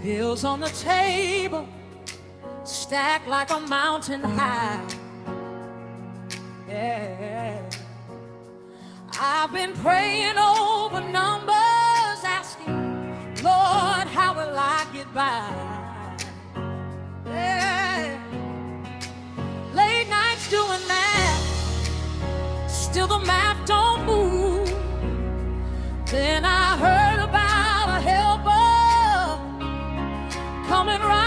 Bills on the table, stacked like a mountain high. Yeah. I've been praying over numbers, asking, Lord, how will I get by? Yeah. Late nights doing math, still the math don't move. Then I heard about a helper coming right